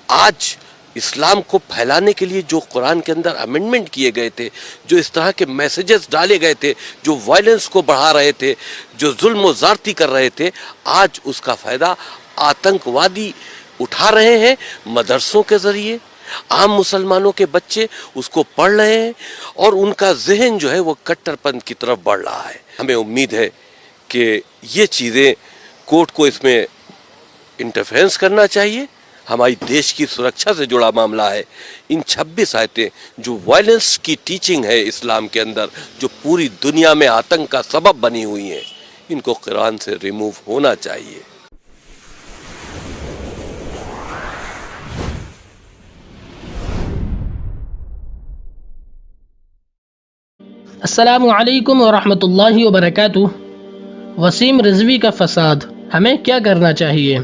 آج اسلام کو پھیلانے کے لیے جو قرآن کے اندر امینڈمنٹ کیے گئے تھے، جو اس طرح کے میسیجز ڈالے گئے تھے، جو وائلنس کو بڑھا رہے تھے، جو ظلم و زیادتی کر رہے تھے، آج اس کا فائدہ آتنکوادی اٹھا رہے ہیں مدرسوں کے ذریعے۔ عام مسلمانوں کے بچے اس کو پڑھ رہے ہیں اور ان کا ذہن جو ہے وہ کٹر پنتھ کی طرف بڑھ رہا ہے۔ ہمیں امید ہے کہ یہ چیزیں کورٹ کو اس میں انٹرفیرنس کرنا چاہیے۔ ہماری دیش کی سرکشا سے جڑا معاملہ ہے۔ ان 26 آیتیں جو وائلنس کی ٹیچنگ ہے اسلام کے اندر، جو پوری دنیا میں آتنک کا سبب بنی ہوئی ہیں، ان کو قرآن سے ریموو ہونا چاہیے۔ السلام علیکم ورحمۃ اللہ وبرکاتہ۔ وسیم رضوی کا فساد، ہمیں کیا کرنا چاہیے؟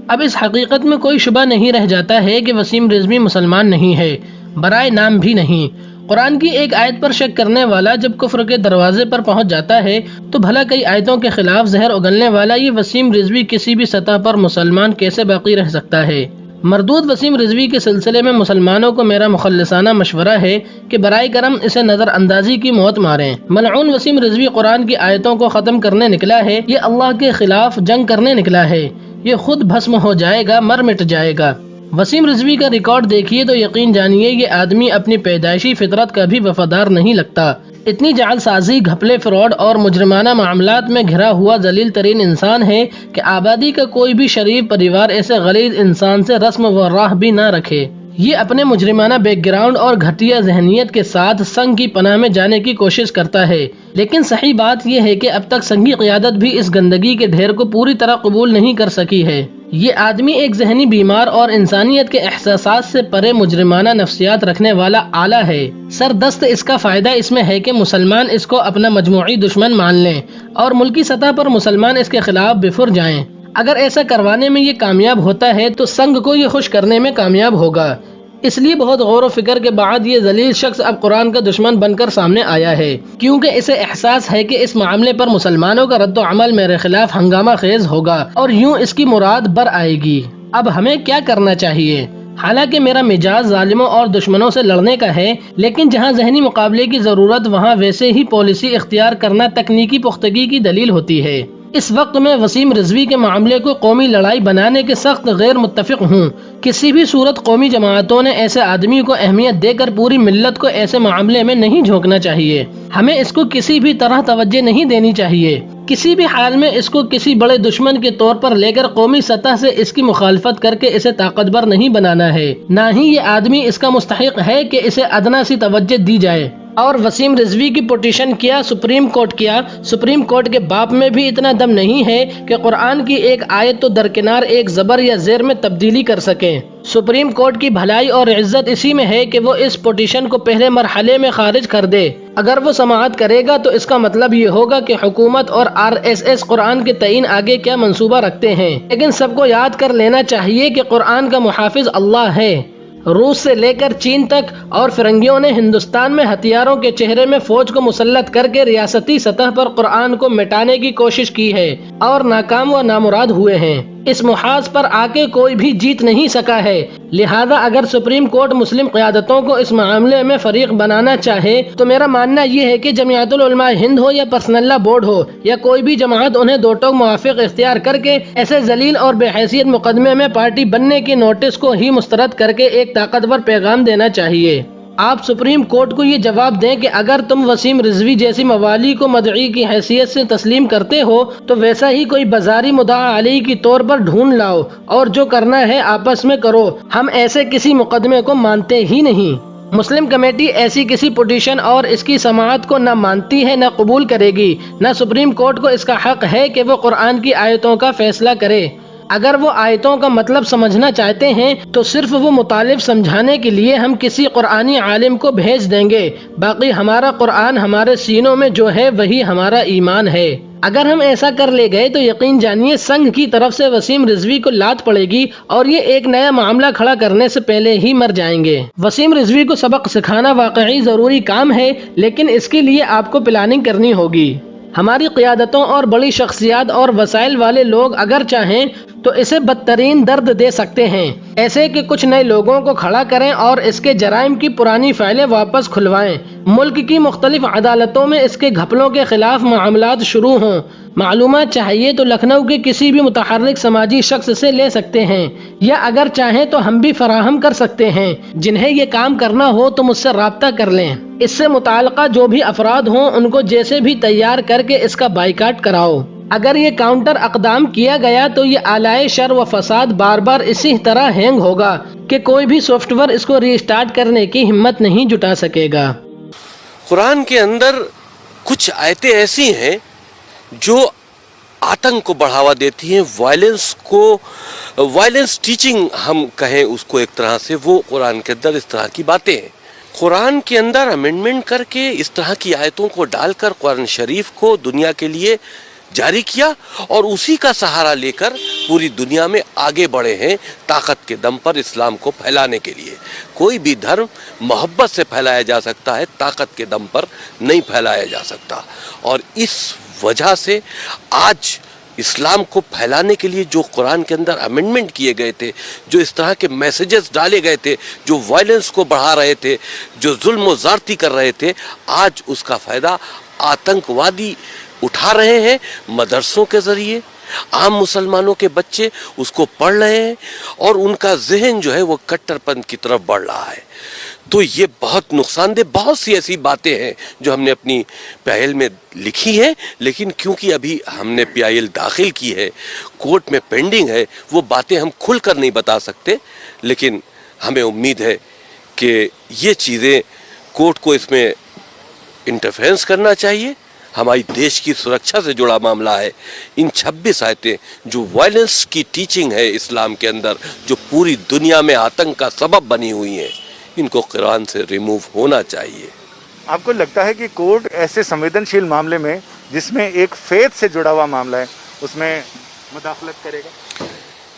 اب اس حقیقت میں کوئی شبہ نہیں رہ جاتا ہے کہ وسیم رضوی مسلمان نہیں ہے، برائے نام بھی نہیں۔ قرآن کی ایک آیت پر شک کرنے والا جب کفر کے دروازے پر پہنچ جاتا ہے تو بھلا کئی آیتوں کے خلاف زہر اگلنے والا یہ وسیم رضوی کسی بھی سطح پر مسلمان کیسے باقی رہ سکتا ہے؟ مردود وسیم رضوی کے سلسلے میں مسلمانوں کو میرا مخلصانہ مشورہ ہے کہ برائے کرم اسے نظر اندازی کی موت ماریں۔ ملعون وسیم رضوی قرآن کی آیتوں کو ختم کرنے نکلا ہے، یہ اللہ کے خلاف جنگ کرنے نکلا ہے، یہ خود بھسم ہو جائے گا، مر مٹ جائے گا۔ وسیم رضوی کا ریکارڈ دیکھیے تو یقین جانیے یہ آدمی اپنی پیدائشی فطرت کا بھی وفادار نہیں لگتا۔ اتنی جعل سازی، گھپلے، فراڈ اور مجرمانہ معاملات میں گھرا ہوا ذلیل ترین انسان ہے کہ آبادی کا کوئی بھی شریف پریوار ایسے غلیظ انسان سے رسم و راہ بھی نہ رکھے۔ یہ اپنے مجرمانہ بیک گراؤنڈ اور گھٹیا ذہنیت کے ساتھ سنگ کی پناہ میں جانے کی کوشش کرتا ہے، لیکن صحیح بات یہ ہے کہ اب تک سنگی قیادت بھی اس گندگی کے ڈھیر کو پوری طرح قبول نہیں کر سکی ہے۔ یہ آدمی ایک ذہنی بیمار اور انسانیت کے احساسات سے پرے مجرمانہ نفسیات رکھنے والا آلہ ہے۔ سردست اس کا فائدہ اس میں ہے کہ مسلمان اس کو اپنا مجموعی دشمن مان لیں اور ملکی سطح پر مسلمان اس کے خلاف بفر جائیں۔ اگر ایسا کروانے میں یہ کامیاب ہوتا ہے تو سنگ کو یہ خوش کرنے میں کامیاب ہوگا۔ اس لیے بہت غور و فکر کے بعد یہ ذلیل شخص اب قرآن کا دشمن بن کر سامنے آیا ہے، کیونکہ اسے احساس ہے کہ اس معاملے پر مسلمانوں کا رد و عمل میرے خلاف ہنگامہ خیز ہوگا اور یوں اس کی مراد بر آئے گی۔ اب ہمیں کیا کرنا چاہیے؟ حالانکہ میرا مزاج ظالموں اور دشمنوں سے لڑنے کا ہے، لیکن جہاں ذہنی مقابلے کی ضرورت وہاں ویسے ہی پالیسی اختیار کرنا تکنیکی پختگی کی دلیل ہوتی ہے۔ اس وقت میں وسیم رضوی کے معاملے کو قومی لڑائی بنانے کے سخت غیر متفق ہوں۔ کسی بھی صورت قومی جماعتوں نے ایسے آدمی کو اہمیت دے کر پوری ملت کو ایسے معاملے میں نہیں جھونکنا چاہیے۔ ہمیں اس کو کسی بھی طرح توجہ نہیں دینی چاہیے۔ کسی بھی حال میں اس کو کسی بڑے دشمن کے طور پر لے کر قومی سطح سے اس کی مخالفت کر کے اسے طاقتور نہیں بنانا ہے، نہ ہی یہ آدمی اس کا مستحق ہے کہ اسے ادنا سی توجہ دی جائے۔ اور وسیم رضوی کی پٹیشن کیا سپریم کورٹ کے باپ میں بھی اتنا دم نہیں ہے کہ قرآن کی ایک آیت تو درکنار ایک زبر یا زیر میں تبدیلی کر سکیں۔ سپریم کورٹ کی بھلائی اور عزت اسی میں ہے کہ وہ اس پٹیشن کو پہلے مرحلے میں خارج کر دے۔ اگر وہ سماعت کرے گا تو اس کا مطلب یہ ہوگا کہ حکومت اور RSS قرآن کے تعین آگے کیا منصوبہ رکھتے ہیں، لیکن سب کو یاد کر لینا چاہیے کہ قرآن کا محافظ اللہ ہے۔ روس سے لے کر چین تک اور فرنگیوں نے ہندوستان میں ہتھیاروں کے چہرے میں فوج کو مسلط کر کے ریاستی سطح پر قرآن کو مٹانے کی کوشش کی ہے اور ناکام و نامراد ہوئے ہیں۔ اس محاذ پر آ کے کوئی بھی جیت نہیں سکا ہے، لہذا اگر سپریم کورٹ مسلم قیادتوں کو اس معاملے میں فریق بنانا چاہے تو میرا ماننا یہ ہے کہ جمعیت العلماء ہند ہو یا پرسنل لا بورڈ ہو یا کوئی بھی جماعت، انہیں دو ٹوک موافق اختیار کر کے ایسے ذلیل اور بے حیثیت مقدمے میں پارٹی بننے کی نوٹس کو ہی مسترد کر کے ایک طاقتور پیغام دینا چاہیے۔ آپ سپریم کورٹ کو یہ جواب دیں کہ اگر تم وسیم رضوی جیسی موالی کو مدعی کی حیثیت سے تسلیم کرتے ہو تو ویسا ہی کوئی بازاری مدعا علیہ کی طور پر ڈھونڈ لاؤ اور جو کرنا ہے آپس میں کرو، ہم ایسے کسی مقدمے کو مانتے ہی نہیں۔ مسلم کمیٹی ایسی کسی پٹیشن اور اس کی سماعت کو نہ مانتی ہے نہ قبول کرے گی، نہ سپریم کورٹ کو اس کا حق ہے کہ وہ قرآن کی آیتوں کا فیصلہ کرے۔ اگر وہ آیتوں کا مطلب سمجھنا چاہتے ہیں تو صرف وہ مطالب سمجھانے کے لیے ہم کسی قرآنی عالم کو بھیج دیں گے، باقی ہمارا قرآن ہمارے سینوں میں جو ہے وہی ہمارا ایمان ہے۔ اگر ہم ایسا کر لے گئے تو یقین جانیے سنگھ کی طرف سے وسیم رضوی کو لات پڑے گی اور یہ ایک نیا معاملہ کھڑا کرنے سے پہلے ہی مر جائیں گے۔ وسیم رضوی کو سبق سکھانا واقعی ضروری کام ہے، لیکن اس کے لیے آپ کو پلاننگ کرنی ہوگی۔ ہماری قیادتوں اور بڑی شخصیات اور وسائل والے لوگ اگر چاہیں تو اسے بدترین درد دے سکتے ہیں، ایسے کہ کچھ نئے لوگوں کو کھڑا کریں اور اس کے جرائم کی پرانی فائلیں واپس کھلوائیں، ملک کی مختلف عدالتوں میں اس کے گھپلوں کے خلاف معاملات شروع ہوں۔ معلومات چاہیے تو لکھنؤ کے کسی بھی متحرک سماجی شخص سے لے سکتے ہیں، یا اگر چاہیں تو ہم بھی فراہم کر سکتے ہیں۔ جنہیں یہ کام کرنا ہو تو مجھ سے رابطہ کر لیں۔ اس سے متعلقہ جو بھی افراد ہوں ان کو جیسے بھی تیار کر کے اس کا بائیکاٹ کراؤ۔ اگر یہ کاؤنٹر اقدام کیا گیا تو یہ آلائے شر و فساد بار بار اسی طرح ہینگ ہوگا کہ کوئی بھی سافٹ ویئر اس کو ری اسٹارٹ کرنے کی ہمت نہیں جٹا سکے گا۔ قرآن کے اندر کچھ آیتیں ایسی ہیں جو آتنک کو بڑھاوا دیتی ہیں، وائلنس ٹیچنگ ہم کہیں اس کو ایک طرح سے، وہ قرآن کے اندر اس طرح کی باتیں ہیں۔ قرآن کے اندر امینڈمنٹ کر کے اس طرح کی آیتوں کو ڈال کر قرآن شریف کو دنیا کے لیے جاری کیا اور اسی کا سہارا لے کر پوری دنیا میں آگے بڑھے ہیں طاقت کے دم پر اسلام کو پھیلانے کے لیے۔ کوئی بھی دھرم محبت سے پھیلایا جا سکتا ہے، طاقت کے دم پر نہیں پھیلایا جا سکتا، اور اس وجہ سے آج اسلام کو پھیلانے کے لیے جو قرآن کے اندر امینڈمنٹ کیے گئے تھے، جو اس طرح کے میسیجز ڈالے گئے تھے، جو وائلنس کو بڑھا رہے تھے، جو ظلم و زیادتی کر رہے تھے، آج اس کا فائدہ آتنکوادی اٹھا رہے ہیں۔ مدرسوں کے ذریعے عام مسلمانوں کے بچے اس کو پڑھ رہے ہیں اور ان کا ذہن جو ہے وہ کٹر پنتھ کی طرف بڑھ رہا ہے۔ تو یہ بہت نقصان دہ، بہت سی ایسی باتیں ہیں جو ہم نے اپنی پی میں لکھی ہیں، لیکن کیونکہ ابھی ہم نے PIL داخل کی ہے، کورٹ میں پینڈنگ ہے، وہ باتیں ہم کھل کر نہیں بتا سکتے، لیکن ہمیں امید ہے کہ یہ چیزیں کورٹ کو اس میں انٹرفیرنس کرنا چاہیے۔ ہماری دیش کی سرکشا سے جڑا معاملہ ہے۔ ان 26 آیتیں جو وائلنس کی ٹیچنگ ہے اسلام کے اندر، جو پوری دنیا میں آتنک کا سبب بنی ہوئی ہیں، ان کو قرآن سے ریموو ہونا چاہیے۔ آپ کو لگتا ہے کہ کورٹ ایسے سنویدنشیل معاملے میں جس میں ایک فیتھ سے جڑا ہوا معاملہ ہے اس میں مداخلت کرے گا؟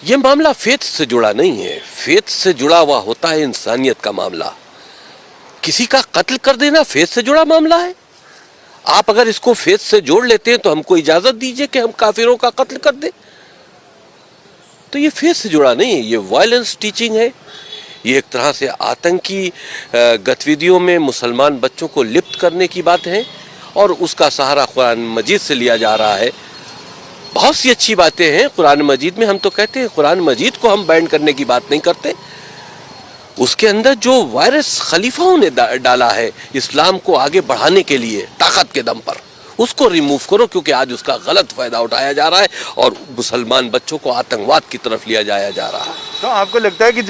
یہ معاملہ فیتھ سے جڑا نہیں ہے، فیتھ سے جڑا ہوا ہوتا ہے انسانیت کا معاملہ۔ کسی کا قتل کر دینا فیتھ سے جڑا معاملہ ہے؟ آپ اگر اس کو فیتھ سے جوڑ لیتے ہیں تو ہم کو اجازت دیجئے کہ ہم کافروں کا قتل کر دیں۔ تو یہ فیتھ سے جڑا نہیں ہے، یہ وائلنس ٹیچنگ ہے، یہ ایک طرح سے آتنکی گتیویدیوں میں مسلمان بچوں کو لپت کرنے کی بات ہے، اور اس کا سہارا قرآن مجید سے لیا جا رہا ہے۔ بہت سی اچھی باتیں ہیں قرآن مجید میں، ہم تو کہتے ہیں قرآن مجید کو ہم بینڈ کرنے کی بات نہیں کرتے، اس کے اندر جو وائرس خلیفہوں نے ڈالا ہے اسلام کو آگے بڑھانے کے لیے طاقت کے دم پر، اس کو ریموو کرو، کیونکہ آج اس کا غلط فائدہ اٹھایا جا رہا ہے اور مسلمان بچوں کو آتنکواد کی طرف لیا جایا جا رہا ہے۔ تو آپ کو لگتا ہے کہ جو